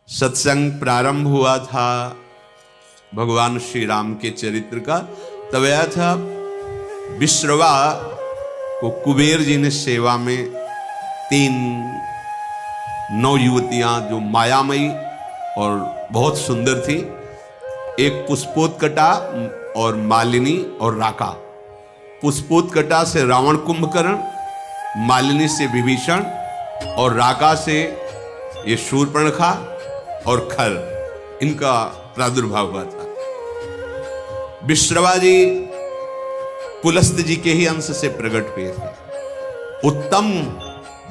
सत्संग प्रारंभ हुआ था भगवान श्री राम के चरित्र का। तब आया था विश्रवा को कुबेर जी ने सेवा में 3 नवयुवतियां जो मायामयी और बहुत सुंदर थी, एक पुष्पोत्कटा और मालिनी और राका। पुष्पोत्कटा से रावण कुंभकर्ण, मालिनी से विभीषण और राका से ये शूर्पणखा और खर, इनका प्रादुर्भाव हुआ था। विश्रवा जी पुलस्त्य जी के ही अंश से प्रकट हुए थे। उत्तम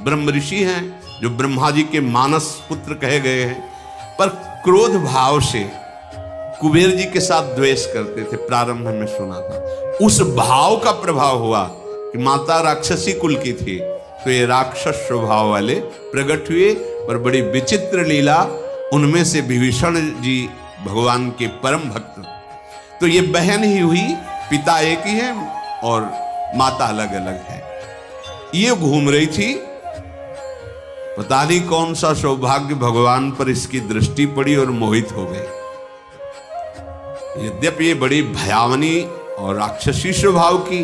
ब्रह्म ऋषि हैं जो ब्रह्मा जी के मानस पुत्र कहे गए हैं, पर क्रोध भाव से कुबेर जी के साथ द्वेष करते थे। प्रारंभ में सुना था उस भाव का प्रभाव हुआ कि माता राक्षसी कुल की थी, तो ये राक्षस स्वभाव वाले प्रकट हुए। पर बड़ी विचित्र लीला, उनमें से विभीषण जी भगवान के परम भक्त, तो ये बहन ही हुई, पिता एक ही है और माता अलग अलग है। ये घूम रही थी, पता नहीं कौन सा सौभाग्य भगवान पर इसकी दृष्टि पड़ी और मोहित हो गई। यद्यपि ये बड़ी भयावनी और राक्षसी स्वभाव की,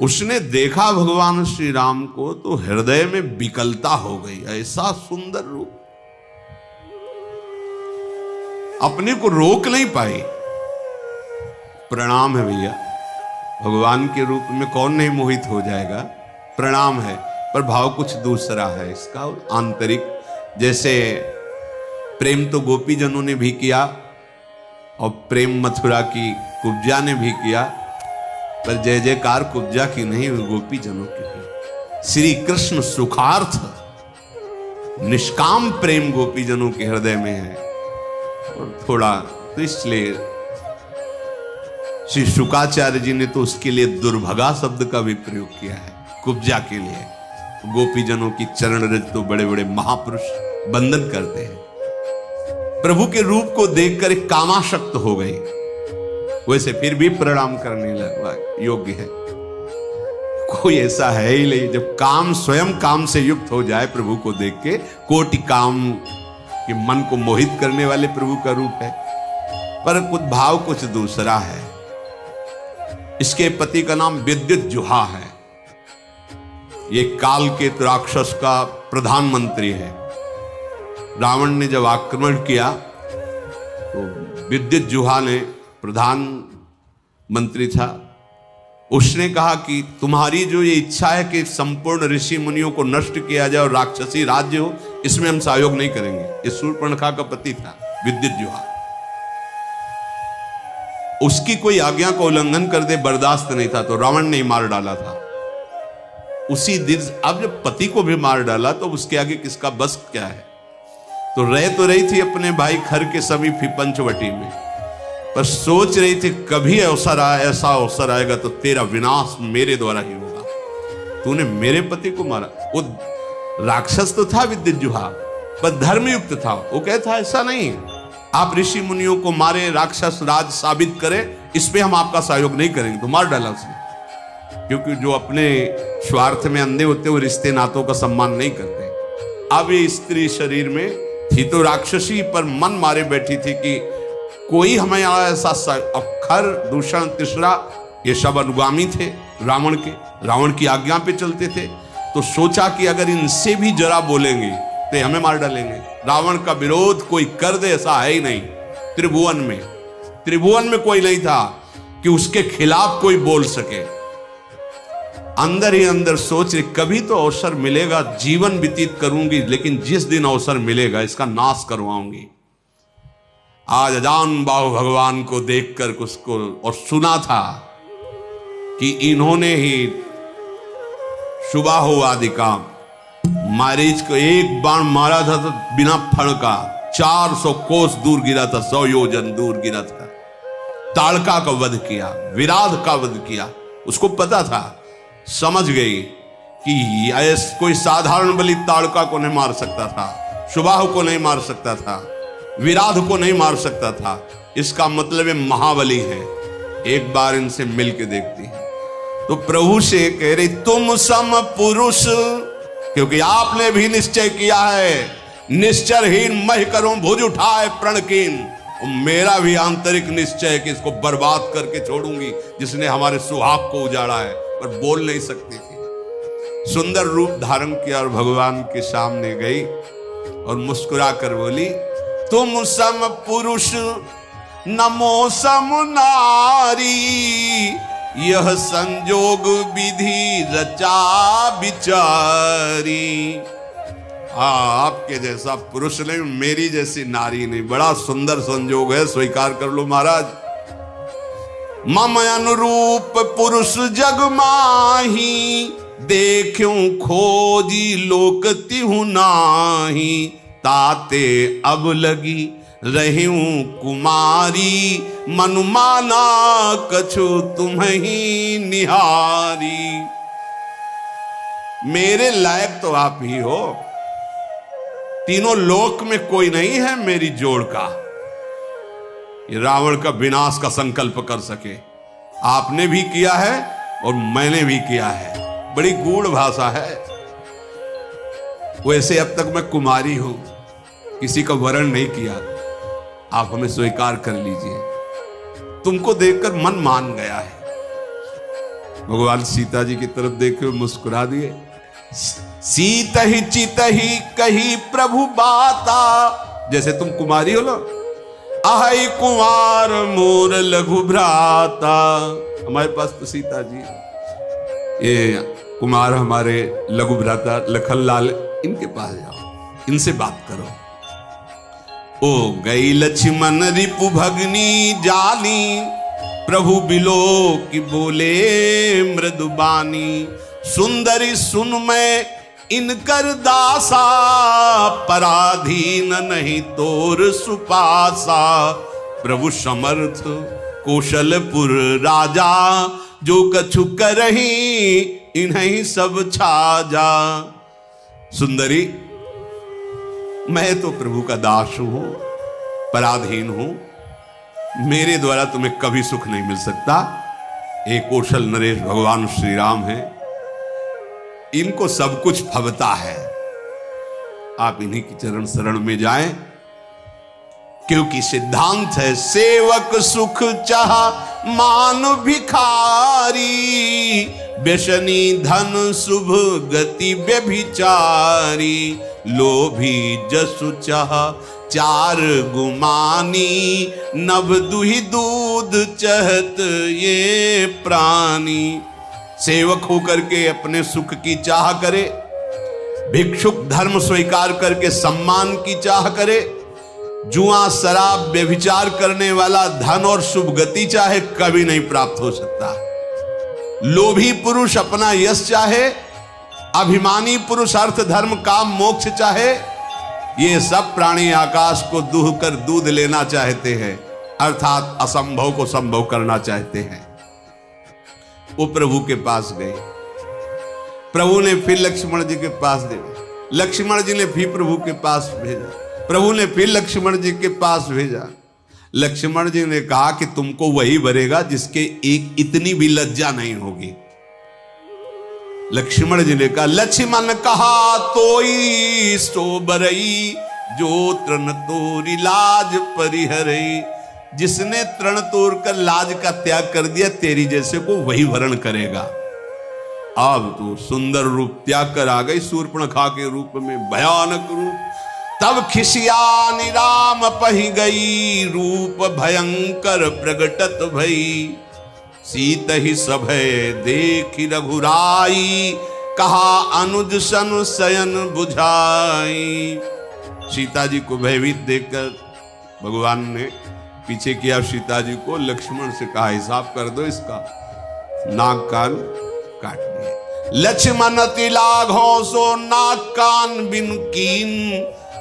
उसने देखा भगवान श्री राम को तो हृदय में विकलता हो गई। ऐसा सुंदर रूप, अपने को रोक नहीं पाई। प्रणाम है भैया, भगवान के रूप में कौन नहीं मोहित हो जाएगा, प्रणाम है। पर भाव कुछ दूसरा है इसका, और आंतरिक। जैसे प्रेम तो गोपी जनों ने भी किया और प्रेम मथुरा की कुब्जा ने भी किया, पर जय जयकार कुब्जा की नहीं, गोपी जनों की भी। श्री कृष्ण सुखार्थ निष्काम प्रेम गोपी जनों के हृदय में है। और थोड़ा तो इसलिए श्री शुकाचार्य जी ने तो उसके लिए दुर्भगा शब्द का भी प्रयोग किया है, कुब्जा के लिए। गोपी जनों की चरण रज तो बड़े बड़े महापुरुष बंधन करते हैं। प्रभु के रूप को देखकर एक कामाशक्त हो गई, वैसे फिर भी प्रणाम करने लगा योग्य है। कोई ऐसा है ही नहीं जब काम स्वयं काम से युक्त हो जाए। प्रभु को देख के कोटि काम के मन को मोहित करने वाले प्रभु का रूप है, पर कुछ भाव कुछ दूसरा है। इसके पति का नाम विद्युत जुहा है। ये काल के राक्षस का प्रधानमंत्री है। रावण ने जब आक्रमण किया तो विद्युत जुहा ने, प्रधानमंत्री था, उसने कहा कि तुम्हारी जो ये इच्छा है कि संपूर्ण ऋषि मुनियों को नष्ट किया जाए और राक्षसी राज्य हो, इसमें हम सहयोग नहीं करेंगे। ये शूर्पणखा का पति था विद्युत जुहा। उसकी कोई आज्ञा को उल्लंघन कर दे बर्दाश्त नहीं था, तो रावण ने मार डाला था उसी दिन। अब जब पति को भी मार डाला तो उसके आगे किसका बस क्या है। तो रही थी अपने भाई खर के समीप ही पंचवटी में, पर सोच रही थी कभी ऐसा अवसर आएगा तो तेरा विनाश मेरे द्वारा ही होगा। तूने मेरे पति को मारा। वो राक्षस तो था विद्युत जुहा, पर धर्मयुक्त था। वो कहता ऐसा नहीं, आप ऋषि मुनियों को मारे, राक्षस राज साबित करें, इस पे हम आपका सहयोग नहीं करेंगे। तो मार डाला उसने, क्योंकि जो अपने स्वार्थ में अंधे होते वो रिश्ते नातों का सम्मान नहीं करते। अब ये स्त्री शरीर में थी तो राक्षसी, पर मन मारे बैठी थी कि कोई हमें ऐसा अखर दूषण तीसरा, ये सब अनुगामी थे रावण के, रावण की आज्ञा पे चलते थे। तो सोचा कि अगर इनसे भी जरा बोलेंगे तो हमें मार डालेंगे। रावण का विरोध कोई कर दे ऐसा है ही नहीं। त्रिभुवन में कोई नहीं था कि उसके खिलाफ कोई बोल सके। अंदर ही अंदर सोच रही कभी तो अवसर मिलेगा, जीवन व्यतीत करूंगी, लेकिन जिस दिन अवसर मिलेगा इसका नाश करवाऊंगी। आज अजान बाहु भगवान को देखकर उसको और सुना था कि इन्होंने ही सुबाहु आदि काम मारीच को एक बाण मारा था तो बिना फण का 400 कोस दूर गिरा था, 100 योजन दूर गिरा था। ताड़का का वध किया, विराध का वध किया। उसको पता था, समझ गई कि कोई साधारण बलि ताड़का को नहीं मार सकता था, सुबाहु को नहीं मार सकता था, विराध को नहीं मार सकता था। इसका मतलब ये महाबली है। एक बार इनसे मिलके देखती है। तो प्रभु से कह रही तुम सम पुरुष, क्योंकि आपने भी निश्चय किया है निश्चरहीन मह करूं भुज उठाए प्रणकीन। मेरा भी आंतरिक निश्चय है कि इसको बर्बाद करके छोड़ूंगी, जिसने हमारे सुहाग को उजाड़ा है। पर बोल नहीं सकती थी। सुंदर रूप धारण किया और भगवान के सामने गई और मुस्कुरा कर बोली, तुम सम पुरुष नमो सम नारी, यह संजोग विधि रचा बिचारी। आपके जैसा पुरुष नहीं, मेरी जैसी नारी नहीं, बड़ा सुंदर संजोग है, स्वीकार कर लो महाराज। मम अनुरूप पुरुष जग माही, देखूं खोजी लोक तिहु नाही। ताते अब लगी रहूं कुमारी, मनुमाना कछु तुम्हीं निहारी। मेरे लायक तो आप ही हो, तीनों लोक में कोई नहीं है मेरी जोड़ का, ये रावण का विनाश का संकल्प कर सके। आपने भी किया है और मैंने भी किया है। बड़ी गूढ़ भाषा है। वैसे अब तक मैं कुमारी हूं, किसी का वरण नहीं किया, आप हमें स्वीकार कर लीजिए। तुमको देखकर मन मान गया है। भगवान सीता जी की तरफ देखे मुस्कुरा दिए। सीत ही चित ही कही प्रभु बाता, जैसे तुम कुमारी हो ना, आहै कुमार मोर लघु भ्राता। हमारे पास तो सीता जी, ये कुमार हमारे लघु भ्राता लखनलाल, इनके पास जाओ, इनसे बात करो। ओ गई लक्ष्मण रिपु भगनी जानी, प्रभु बिलो की बोले मृदुबानी। सुंदरी सुन मैं इनकर दासा, पराधीन नहीं तोर सुपासा। प्रभु समर्थ कौशलपुर राजा, जो कछु करही इन्हीं सब छाजा। सुंदरी, मैं तो प्रभु का दास हूं, पराधीन हूं, मेरे द्वारा तुम्हें कभी सुख नहीं मिल सकता। एक कौशल नरेश भगवान श्री राम हैं, इनको सब कुछ फबता है। आप इन्हीं की चरण शरण में जाएं, क्योंकि सिद्धांत है सेवक सुख चाह मान भिखारी। व्यसनी धन शुभ गति व्यभिचारी। लोभी जसु चाह चार गुमानी। नभ दुहि दूध चहत ये प्राणी। सेवक होकर के अपने सुख की चाह करे, भिक्षुक धर्म स्वीकार करके सम्मान की चाह करे, जुआ शराब व्यभिचार करने वाला धन और शुभ गति चाहे, कभी नहीं प्राप्त हो सकता। लोभी पुरुष अपना यश चाहे, अभिमानी पुरुष अर्थ धर्म काम मोक्ष चाहे, ये सब प्राणी आकाश को दूह कर दूध लेना चाहते हैं, अर्थात असंभव को संभव करना चाहते हैं। वो प्रभु के पास गए, प्रभु ने फिर लक्ष्मण जी के पास भेजा, लक्ष्मण जी ने फिर प्रभु के पास भेजा, प्रभु ने फिर लक्ष्मण जी के पास भेजा। लक्ष्मण जी ने कहा कि तुमको वही भरेगा जिसके एक इतनी भी लज्जा नहीं होगी। लक्ष्मण जी ने कहा, लक्ष्मण कहा तोई सो बरई, जो तृण तोरी लाज परिहरई। जिसने तृण तोड़कर लाज का त्याग कर दिया, तेरी जैसे को वही वरण करेगा। अब तो सुंदर रूप त्याग कर आ गई शूर्पणखा के रूप में, भयानक रूप। तब खिसियानी राम पही गई, रूप भयंकर प्रगटत भई। सीत ही सभय देखी रघुराई, कहा अनुज सन शयन बुझाई। सीता जी को भयभीत देखकर भगवान ने पीछे किया सीता जी को, लक्ष्मण से कहा हिसाब कर दो इसका, नाक कान काट दिए। लक्ष्मण तिलाघों सो नाक कान बिन कीन,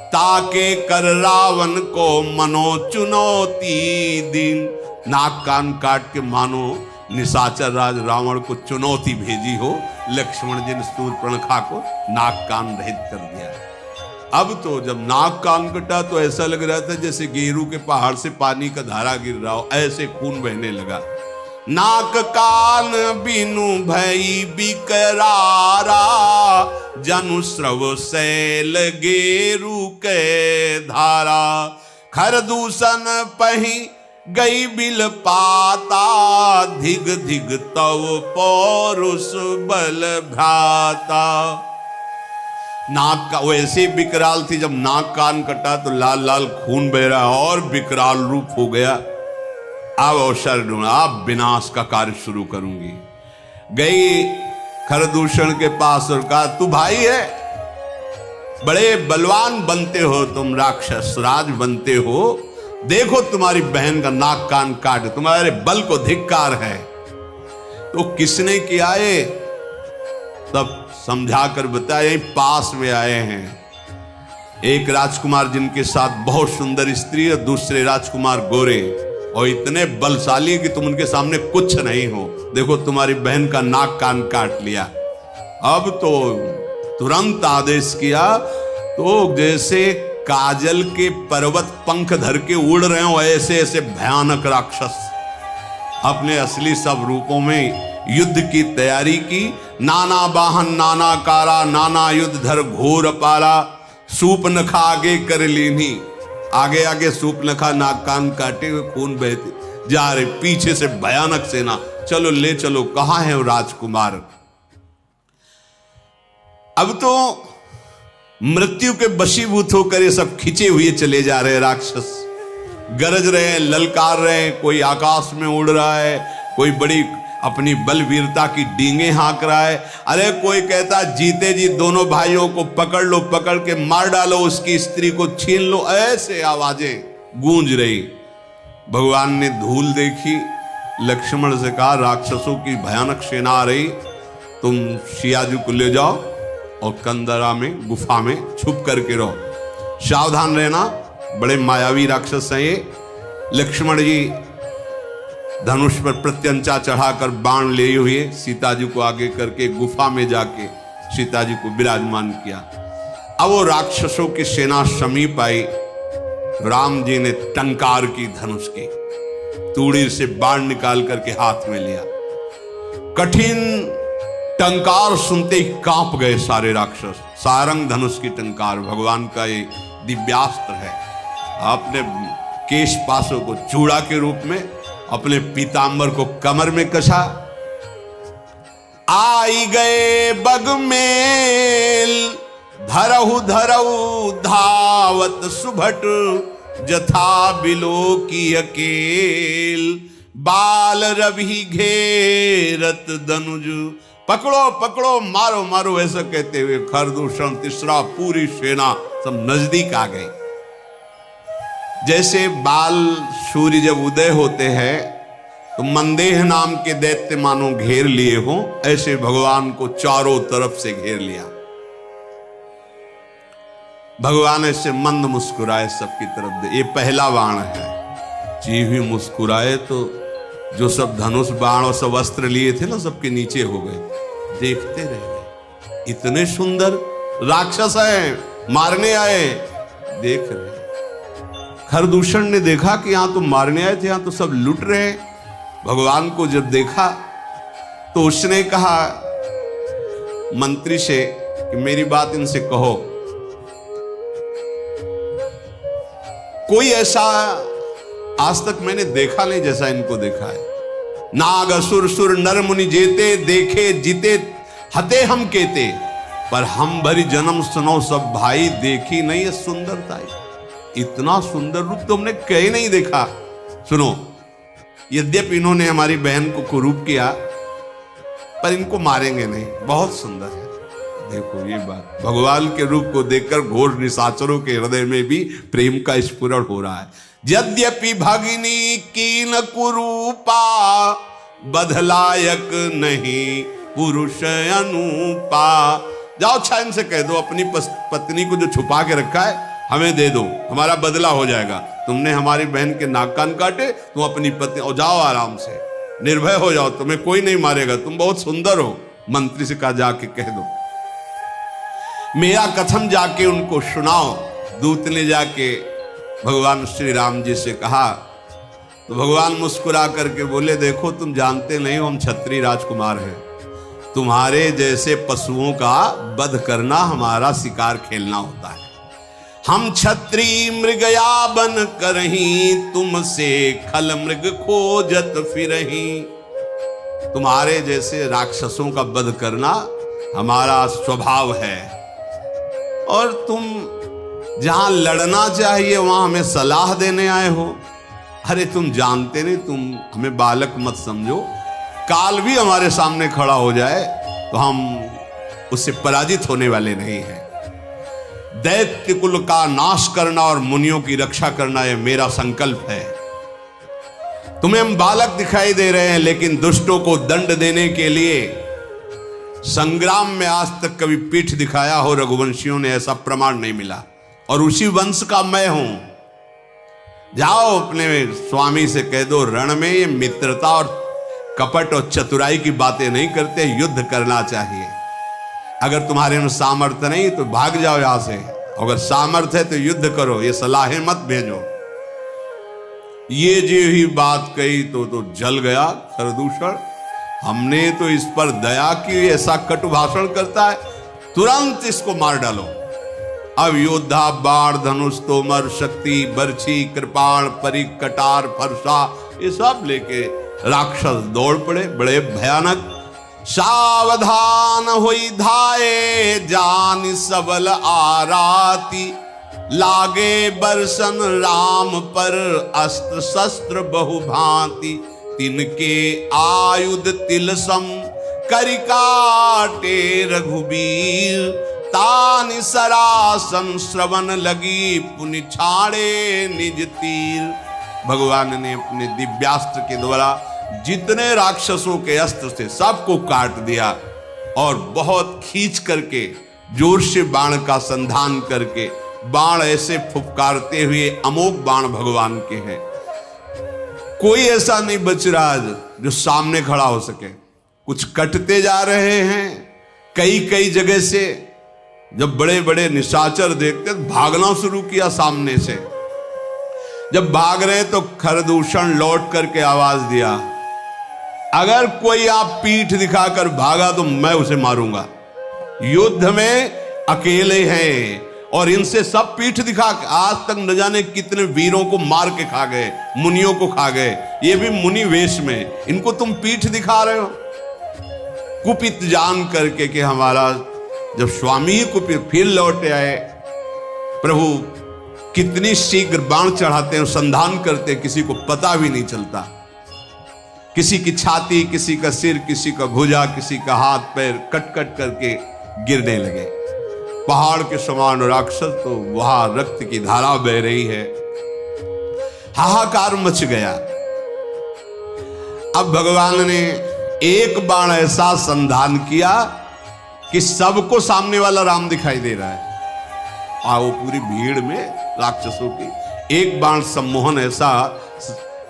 ताके कर रावण को मनो चुनौती दिन। नाक कान काट के मानो निशाचर राज रावण को चुनौती भेजी हो। लक्ष्मण जी ने शूर्पणखा को नाक कान रहित कर दिया। अब तो जब नाक कान कटा तो ऐसा लग रहा था जैसे गेरू के पहाड़ से पानी का धारा गिर रहा हो, ऐसे खून बहने लगा। नाक कान बिनु भई बिकरारा, जनु स्रव शैल गेरू के धारा, खर दूषण पही गई बिल पाता, धिग धिग तव पौरुष बल भ्राता। नाक का वैसे विकराल थी, जब नाक कान कटा तो लाल लाल खून बह रहा और विकराल रूप हो गया। अब अवसर ढूंढा, अब विनाश का कार्य शुरू करूंगी। गई खरदूषण के पास और कहा, तू भाई है, बड़े बलवान बनते हो तुम, राक्षस राज बनते हो, देखो तुम्हारी बहन का नाक कान काट, तुम्हारे बल को धिक्कार है। तो किसने किया है? तब समझा कर बताया, यही पास में आए हैं। एक राजकुमार जिनके साथ बहुत सुंदर स्त्री और दूसरे राजकुमार गोरे और इतने बलशाली कि तुम उनके सामने कुछ नहीं हो। देखो तुम्हारी बहन का नाक कान काट लिया। अब तो तुरंत आदेश किया, तो जैसे काजल के पर्वत पंख धर के उड़ रहे हो ऐसे ऐसे भयानक राक्षस अपने असली सब रूपों में युद्ध की तैयारी की। नाना वाहन नाना कारा, नाना युद्ध धर घोर पारा, सूप नखा आगे कर लीनी। आगे आगे सूप नखा नाक कान काटे हुए खून बहते जा रहे, पीछे से भयानक सेना, चलो ले चलो, कहां है वो राजकुमार। अब तो मृत्यु के वशीभूत होकर ये सब खिंचे हुए चले जा रहे राक्षस, गरज रहे हैं, ललकार रहे हैं, कोई आकाश में उड़ रहा है, कोई बड़ी अपनी बलवीरता की डींगे हाँक रहा है। अरे कोई कहता जीते जी दोनों भाइयों को पकड़ लो, पकड़ के मार डालो, उसकी स्त्री को छीन लो, ऐसे आवाजें गूंज रही। भगवान ने धूल देखी, लक्ष्मण से कहा, राक्षसों की भयानक सेना आ रही, तुम सियाजू को ले जाओ और कंदरा में गुफा में छुप करके रहो, सावधान रहना, बड़े मायावी राक्षस हैं ये। लक्ष्मण जी धनुष पर प्रत्यंचा चढ़ाकर बाण ले हुए सीता जी को आगे करके गुफा में जाके सीता जी को विराजमान किया। अब वो राक्षसों की सेना समीप आई, राम जी ने टंकार की धनुष की, तूड़ी से बाण निकाल करके हाथ में लिया। कठिन टंकार सुनते ही कांप गए सारे राक्षस। सारंग धनुष की टंकार भगवान का ये दिव्यास्त्र है। आपने केश पासों को चूड़ा के रूप में, अपने पीतांबर को कमर में कसा। आई गए बग मेल, धरहु धरहु धावत सुभट, जथा बिलो की अकेल, बाल रवि घेरत दनुज। पकड़ो पकड़ो, मारो मारो, ऐसा कहते हुए खरदूषण तीसरा पूरी सेना सब नजदीक आ गई। जैसे बाल सूर्य जब उदय होते हैं तो मंदेह नाम के दैत्य मानो घेर लिए हो, ऐसे भगवान को चारों तरफ से घेर लिया। भगवान ऐसे मंद मुस्कुराए सबकी तरफ दे, ये पहला बाण है। जी भी मुस्कुराए तो जो सब धनुष बाण और सब अस्त्र लिए थे ना, सबके नीचे हो गए, देखते रह गए। इतने सुंदर राक्षस हैं, मारने आए, देख रहे। खरदूषण ने देखा कि यहां तो मारने आए थे, यहां तो सब लुट रहे हैं। भगवान को जब देखा तो उसने कहा मंत्री से कि मेरी बात इनसे कहो। कोई ऐसा आज तक मैंने देखा नहीं जैसा इनको देखा है। नाग असुर सुर नर मुनि जेते, देखे जीते हते हम केते, पर हम भरी जन्म सुनो सब भाई, देखी नहीं है सुंदरता। इतना सुंदर रूप तो हमने कहीं नहीं देखा। सुनो, यद्यपि इन्होंने हमारी बहन को कुरूप किया, पर इनको मारेंगे नहीं, बहुत सुंदर है। देखो ये बात, भगवान के रूप को देखकर घोर निशाचरों के हृदय में भी प्रेम का स्फुरण हो रहा है। यद्यपि भगिनी कीन कुरूपा, बधलायक नहीं पुरुष अनुपा। जाओ अच्छा इनसे कह दो अपनी पत्नी को जो छुपा के रखा है हमें दे दो, हमारा बदला हो जाएगा। तुमने हमारी बहन के नाक कान काटे, तुम अपनी पत्नी, और जाओ आराम से, निर्भय हो जाओ, तुम्हें कोई नहीं मारेगा, तुम बहुत सुंदर हो। मंत्री से कहा जाके कह दो, मेरा कथन जाके उनको सुनाओ। दूत ने जाके भगवान श्री राम जी से कहा तो भगवान मुस्कुरा करके बोले, देखो तुम जानते नहीं हो हम क्षत्रिय राजकुमार हैं, तुम्हारे जैसे पशुओं का वध करना हमारा शिकार खेलना होता है। हम क्षत्रिय मृगया बन करही, तुमसे खल मृग खोजत फिरही। तुम्हारे जैसे राक्षसों का वध करना हमारा स्वभाव है, और तुम जहां लड़ना चाहिए वहां हमें सलाह देने आए हो। अरे तुम जानते नहीं, तुम हमें बालक मत समझो। काल भी हमारे सामने खड़ा हो जाए तो हम उससे पराजित होने वाले नहीं हैं। दैत्य कुल का नाश करना और मुनियों की रक्षा करना यह मेरा संकल्प है। तुम्हें हम बालक दिखाई दे रहे हैं, लेकिन दुष्टों को दंड देने के लिए संग्राम में आज तक कभी पीठ दिखाया हो रघुवंशियों ने, ऐसा प्रमाण नहीं मिला। और उसी वंश का मैं हूं। जाओ अपने स्वामी से कह दो, रण में ये मित्रता और कपट और चतुराई की बातें नहीं करते, युद्ध करना चाहिए। अगर तुम्हारे में सामर्थ्य नहीं तो भाग जाओ यहां से, अगर सामर्थ्य है तो युद्ध करो, ये सलाहें मत भेजो। ये जो ही बात कही तो जल गया खरदूषण। हमने तो इस पर दया की, ऐसा कटु भाषण करता है, तुरंत इसको मार डालो। अब योद्धा बाण धनुष तोमर शक्ति बर्छी कृपाण परिक कटार फरसा ये सब लेके राक्षस दौड़ पड़े, बड़े भयानक। सावधान होई धाये जान सबल आराती, लागे बरसन राम पर अस्त्र शस्त्र बहुभांति। तिनके आयुध तिलसम करि काटे रघुबीर, तानि सरासन श्रवण लगी पुनि छाड़े निज तीर। भगवान ने अपने दिव्यास्त्र के द्वारा जितने राक्षसों के अस्त्र थे सबको काट दिया, और बहुत खींच करके जोर से बाण का संधान करके, बाण ऐसे फुफकारते हुए अमोघ बाण भगवान के हैं। कोई ऐसा नहीं बच रहा जो सामने खड़ा हो सके। कुछ कटते जा रहे हैं कई कई जगह से। जब बड़े बड़े निशाचर देखते भागना शुरू किया सामने से। जब भाग रहे तो खरदूषण लौट करके आवाज दिया, अगर कोई आप पीठ दिखाकर भागा तो मैं उसे मारूंगा। युद्ध में अकेले हैं और इनसे सब पीठ दिखा के आज तक न जाने कितने वीरों को मार के खा गए, मुनियों को खा गए, ये भी मुनि वेश में। इनको तुम पीठ दिखा रहे हो। कुपित जान करके कि हमारा जब स्वामी ही कुपित, फिर लौटे आए। प्रभु कितनी शीघ्र बाण चढ़ाते हैं, संधान करते हैं, किसी को पता भी नहीं चलता। किसी की छाती, किसी का सिर, किसी का भुजा, किसी का हाथ पैर कट कट करके गिरने लगे। पहाड़ के समान राक्षस, तो वहां रक्त की धारा बह रही है। हाहाकार मच गया। अब भगवान ने एक बाण ऐसा संधान किया कि सबको सामने वाला राम दिखाई दे रहा है। वो पूरी भीड़ में राक्षसों की एक बाण सम्मोहन ऐसा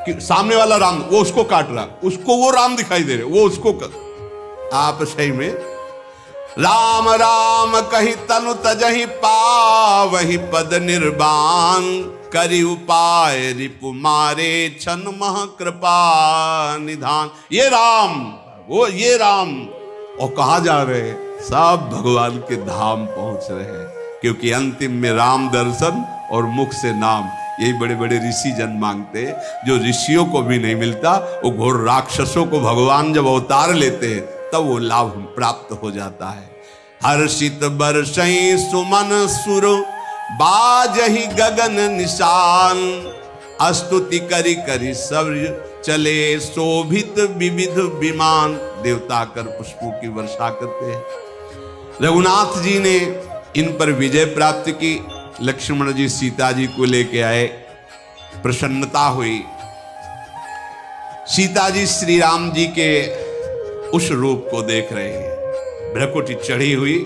कि सामने वाला राम, वो उसको काट रहा, उसको वो राम दिखाई दे रहे, वो उसको आप सही में राम राम कही तनु तजहि पावहि पद निर्बाण, करि उपाय रिपु मारे छन मह कृपा निधान। ये राम, वो ये राम। और कहा जा रहे हैं सब भगवान के धाम पहुंच रहे हैं, क्योंकि अंतिम में राम दर्शन और मुख से नाम, यही बड़े बड़े ऋषि जन मांगते, जो ऋषियों को भी नहीं मिलता। वो घोर राक्षसों को भगवान जब अवतार लेते हैं तब वो लाभ प्राप्त हो जाता है। हर्षित बरसई सुमन सुर बाजहि गगन निशान, स्तुति करि करि सव्य चले शोभित विविध विमान। देवता कर पुष्पों की वर्षा करते हैं। रघुनाथ जी ने इन पर विजय प्राप्त की। लक्ष्मण जी सीता जी को लेके आए, प्रसन्नता हुई। सीता जी श्री राम जी के उस रूप को देख रहे हैं, भ्रकुटी चढ़ी हुई,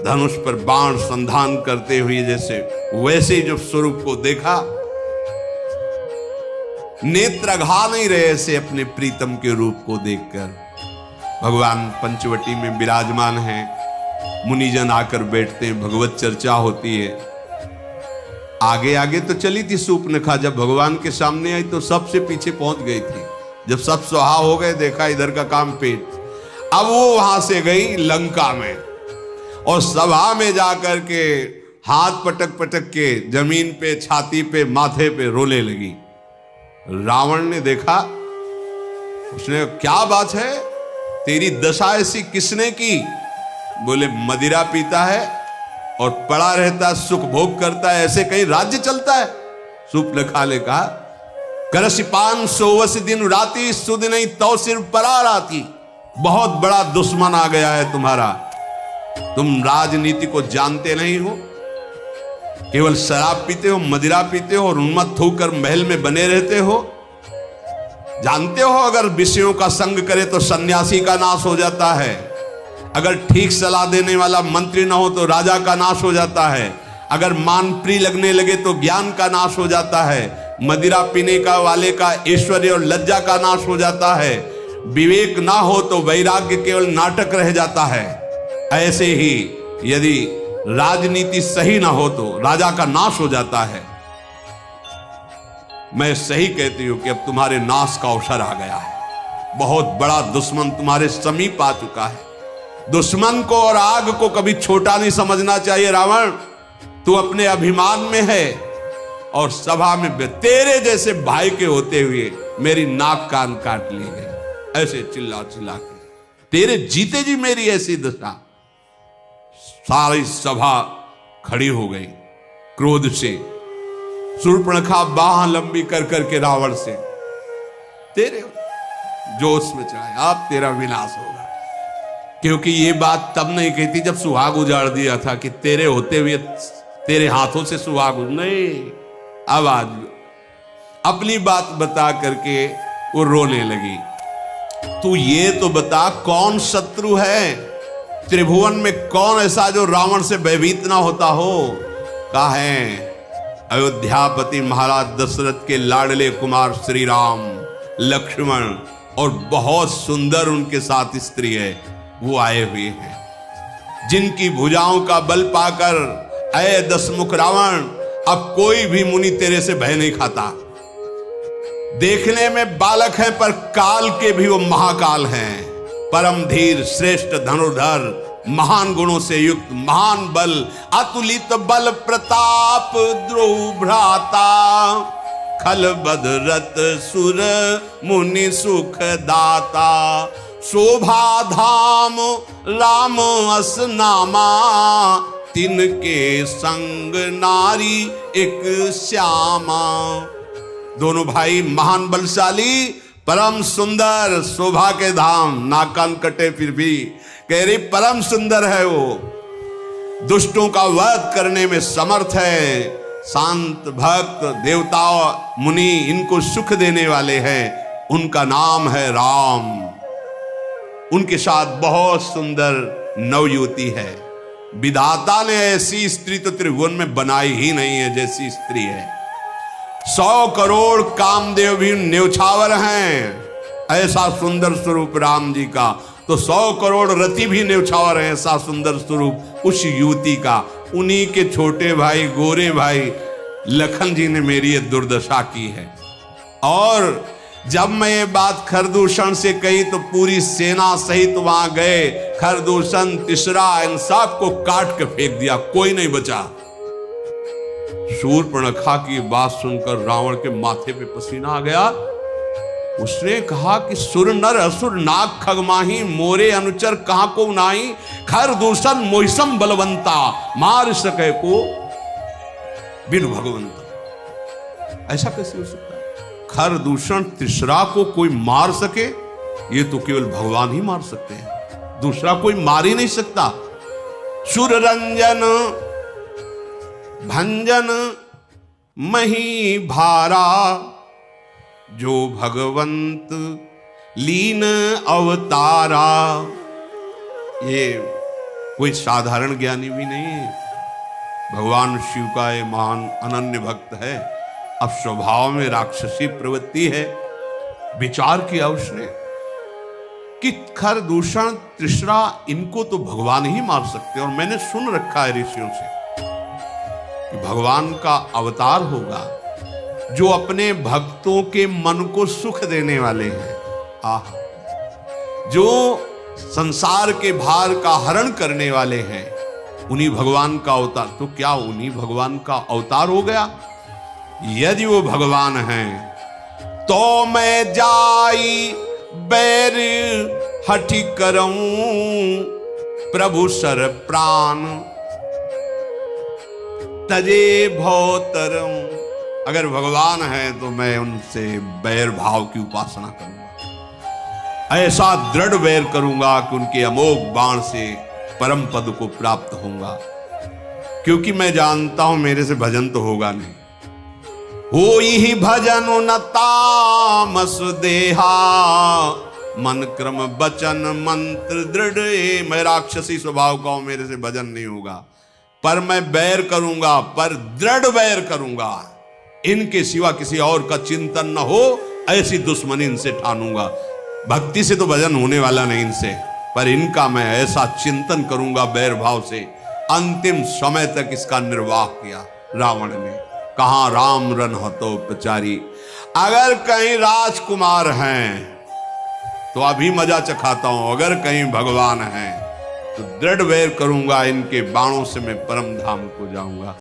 धनुष पर बाण संधान करते हुए, जैसे वैसे ही जब स्वरूप को देखा, नेत्र घा नहीं रहे ऐसे अपने प्रीतम के रूप को देखकर। भगवान पंचवटी में विराजमान हैं, मुनिजन आकर बैठते हैं, भगवत चर्चा होती है। आगे आगे तो चली थी सूर्पनखा, जब भगवान के सामने आई तो सबसे पीछे पहुंच गई थी। जब सब सुहा हो गए, देखा इधर का काम पेट। अब वो वहां से गई लंका में, और सभा में जाकर के हाथ पटक पटक के जमीन पे, छाती पे, माथे पे रोने लगी। रावण ने देखा, उसने क्या बात है, तेरी दशा ऐसी किसने की? बोले मदिरा पीता है और पड़ा रहता है, सुख भोग करता है, ऐसे कहीं राज्य चलता है? सुप्लखा ने कहा, करसिपान सोवस दिन राती, सुध नहीं तो सिर परार आती। बहुत बड़ा दुश्मन आ गया है तुम्हारा, तुम राजनीति को जानते नहीं हो, केवल शराब पीते हो, मदिरा पीते हो और उन्मत्त होकर महल में बने रहते हो। जानते हो अगर विषयों का संग करे तो सन्यासी का नाश हो जाता है, अगर ठीक सलाह देने वाला मंत्री ना हो तो राजा का नाश हो जाता है, अगर मान प्रिय लगने लगे तो ज्ञान का नाश हो जाता है, मदिरा पीने का वाले का ऐश्वर्य और लज्जा का नाश हो जाता है, विवेक ना हो तो वैराग्य केवल नाटक रह जाता है। ऐसे ही यदि राजनीति सही ना हो तो राजा का नाश हो जाता है। मैं सही कहती हूं कि अब तुम्हारे नाश का अवसर आ गया है, बहुत बड़ा दुश्मन तुम्हारे समीप आ चुका है। दुश्मन को और आग को कभी छोटा नहीं समझना चाहिए। रावण, तू अपने अभिमान में है और सभा में तेरे जैसे भाई के होते हुए मेरी नाक कान काट ली गई, ऐसे चिल्ला चिल्ला के, तेरे जीते जी मेरी ऐसी दशा। सारी सभा खड़ी हो गई क्रोध से। शूर्पणखा बाह लंबी कर करके रावण से, तेरे जोश में चाहे अब तेरा विनाश होगा, क्योंकि ये बात तब नहीं कहती जब सुहाग उजाड़ दिया था कि तेरे होते हुए तेरे हाथों से सुहाग नहीं। अब आज अपनी बात बता करके वो रोने लगी। तू ये तो बता कौन शत्रु है त्रिभुवन में, कौन ऐसा जो रावण से भयभीत ना होता हो? कहा है अयोध्यापति महाराज दशरथ के लाडले कुमार श्री राम, लक्ष्मण और बहुत सुंदर उनके साथ स्त्री है, वो आए हुए हैं, जिनकी भुजाओं का बल पाकर अय दशमुख रावण अब कोई भी मुनि तेरे से भय नहीं खाता। देखने में बालक है पर काल के भी वो महाकाल हैं, परम धीर, श्रेष्ठ धनुर्धर, महान गुणों से युक्त, महान बल, अतुलित बल प्रताप, द्रोह भ्राता, खल बदरत सुर मुनि सुख दाता, शोभा धाम राम अस नामा, तिनके संग नारी एक श्यामा। दोनों भाई महान बलशाली, परम सुंदर, शोभा के धाम, नाक कान कटे फिर भी कह रही परम सुंदर है वो, दुष्टों का वध करने में समर्थ है, शांत भक्त, देवता मुनि इनको सुख देने वाले हैं, उनका नाम है राम। उनके साथ बहुत सुंदर नवयुवती है। विधाता ने ऐसी स्त्री तो त्रिभुवन में बनाई ही नहीं है जैसी स्त्री है। 100 करोड़ कामदेव भी न्यौछावर हैं, ऐसा सुंदर स्वरूप राम जी का, तो 100 करोड़ रति भी न्यौछावर हैं, ऐसा सुंदर स्वरूप उस युवती का। उन्हीं के छोटे भाई, गोरे भाई लखन जी ने मेरी ये दुर्दशा की है। और जब मैं ये बात खरदूषण से कही तो पूरी सेना सहित वहां गए, खरदूषण, तीसरा, इन सब को काट के फेंक दिया, कोई नहीं बचा। शूर्पणखा की बात सुनकर रावण के माथे पे पसीना आ गया। उसने कहा कि सुर नर असुर नाग खगमाही, मोरे अनुचर कहां को नाही, खरदूषण मोहिसम बलवंता, मार सके को बिनु भगवंता। ऐसा कैसे हो सकता है? खरदूषण तीसरा को कोई मार सके, ये तो केवल भगवान ही मार सकते हैं, दूसरा कोई मार ही नहीं सकता। सुर रंजन भंजन मही भारा, जो भगवंत लीन अवतारा। ये कोई साधारण ज्ञानी भी नहीं है, भगवान शिव का ये महान अनन्य भक्त है। अब स्वभाव में राक्षसी प्रवृत्ति है। विचार किया उसने कि खरदूषण, तीसरा, इनको तो भगवान ही मार सकते हैं, और मैंने सुन रखा है ऋषियों से कि भगवान का अवतार होगा जो अपने भक्तों के मन को सुख देने वाले हैं। आह, जो संसार के भार का हरण करने वाले हैं, उन्हीं भगवान का अवतार, तो क्या उन्हीं भगवान का अवतार हो गया? यदि वो भगवान हैं तो मैं जाई बैर हठी करऊं प्रभु सर प्राण तजे भौतरऊं। अगर भगवान है तो मैं उनसे बैर भाव की उपासना करूंगा, ऐसा दृढ़ बैर करूंगा कि उनके अमोघ बाण से परम पद को प्राप्त होऊंगा, क्योंकि मैं जानता हूं मेरे से भजन तो होगा नहीं। हो ही भजन न तामस देहा मन क्रम बचन मंत्र दृढ़। मैं राक्षसी स्वभाव का हूं, मेरे से भजन नहीं होगा, पर मैं बैर करूंगा, पर दृढ़ बैर करूंगा। इनके सिवा किसी और का चिंतन न हो, ऐसी दुश्मनी इनसे ठानूंगा। भक्ति से तो भजन होने वाला नहीं इनसे, पर इनका मैं ऐसा चिंतन करूंगा बैर भाव से। अंतिम समय तक इसका निर्वाह किया रावण ने। कहां राम रन हतो प्रचारी। अगर कहीं राजकुमार हैं तो अभी मजा चखाता हूं, अगर कहीं भगवान हैं तो दृढ़ वैर करूंगा, इनके बाणों से मैं परम धाम को जाऊंगा।